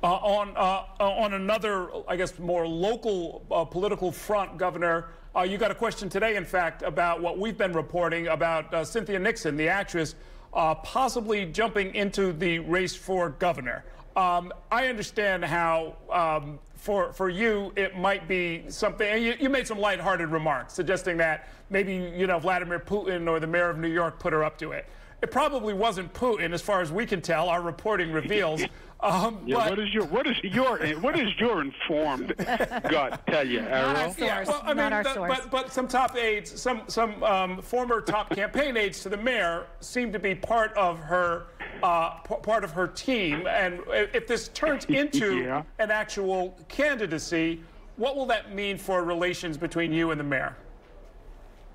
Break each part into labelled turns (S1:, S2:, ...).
S1: On another, I guess, more local political front, Governor, you got a question today, in fact, about what we've been reporting about Cynthia Nixon, the actress, possibly jumping into the race for governor. I understand how, for you, it might be something, and you made some lighthearted remarks suggesting that maybe, Vladimir Putin or the mayor of New York put her up to it. It probably wasn't Putin, as far as we can tell. Our reporting reveals.
S2: What is your informed gut tell you, Errol?
S3: Not our source.
S1: Yeah, well, I mean,
S3: not our source.
S1: But some top aides, some former top campaign aides to the mayor seem to be part of her team. And if this turns into an actual candidacy, what will that mean for relations between you and the mayor?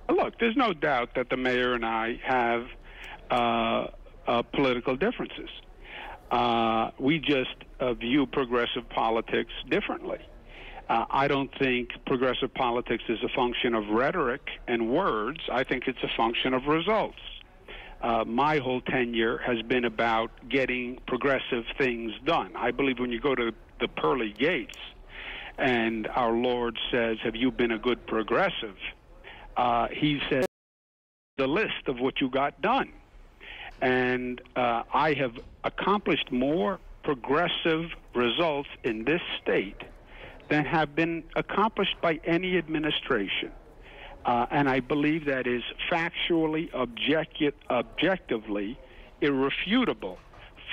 S2: Look, there's no doubt that the mayor and I have political differences. We just view progressive politics differently. I don't think progressive politics is a function of rhetoric and words. I think it's a function of results. My whole tenure has been about getting progressive things done. I believe when you go to the Pearly Gates and our Lord says, "Have you been a good progressive?" He says, "The list of what you got done." And I have accomplished more progressive results in this state than have been accomplished by any administration. And I believe that is factually, objectively irrefutable.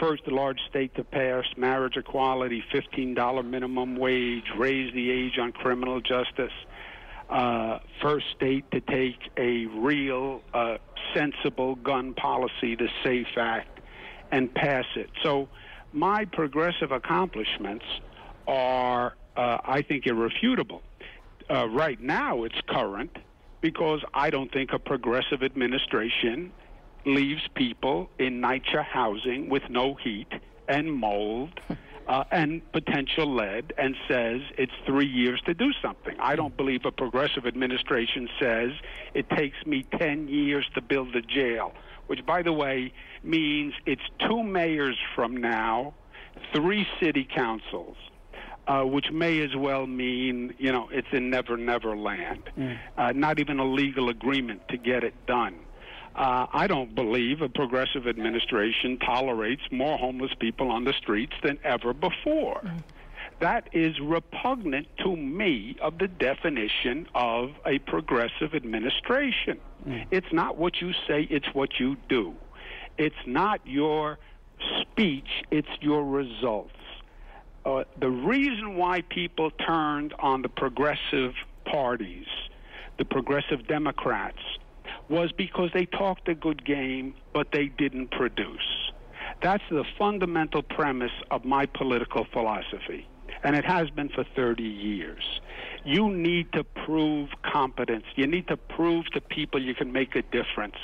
S2: First large state to pass marriage equality, $15 minimum wage, raise the age on criminal justice. First state to take a real, sensible gun policy, the SAFE Act, and pass it. So my progressive accomplishments are, I think, irrefutable. Right now it's current because I don't think a progressive administration leaves people in NYCHA housing with no heat and mold and potential lead and says it's 3 years to do something. I don't believe a progressive administration says it takes me 10 years to build a jail, which, by the way, means it's 2 mayors from now, 3 city councils, which may as well mean, it's in never, never land. Not even a legal agreement to get it done. I don't believe a progressive administration tolerates more homeless people on the streets than ever before. That is repugnant to me of the definition of a progressive administration. It's not what you say, it's what you do. It's not your speech, it's your results. The reason why people turned on the progressive parties, the progressive Democrats, was because they talked a good game, but they didn't produce. That's the fundamental premise of my political philosophy, and it has been for 30 years. You need to prove competence. You need to prove to people you can make a difference.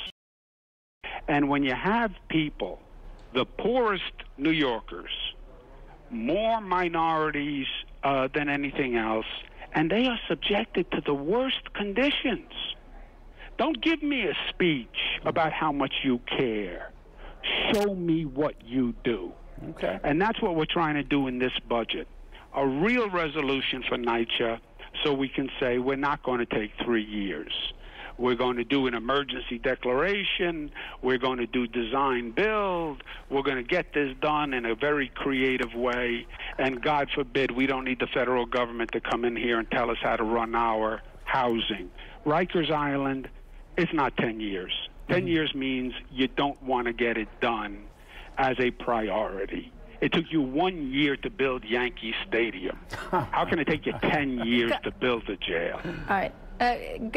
S2: And when you have people, the poorest New Yorkers, more minorities than anything else, and they are subjected to the worst conditions. Don't give me a speech about how much you care. Show me what you do.
S1: Okay.
S2: And that's what we're trying to do in this budget. A real resolution for NYCHA so we can say we're not going to take 3 years. We're going to do an emergency declaration. We're going to do design build. We're going to get this done in a very creative way. And God forbid we don't need the federal government to come in here and tell us how to run our housing. Rikers Island, it's not 10 years. 10 years means you don't want to get it done as a priority. It took you 1 year to build Yankee Stadium. How can it take you 10 years to build a jail?
S3: All right. Governor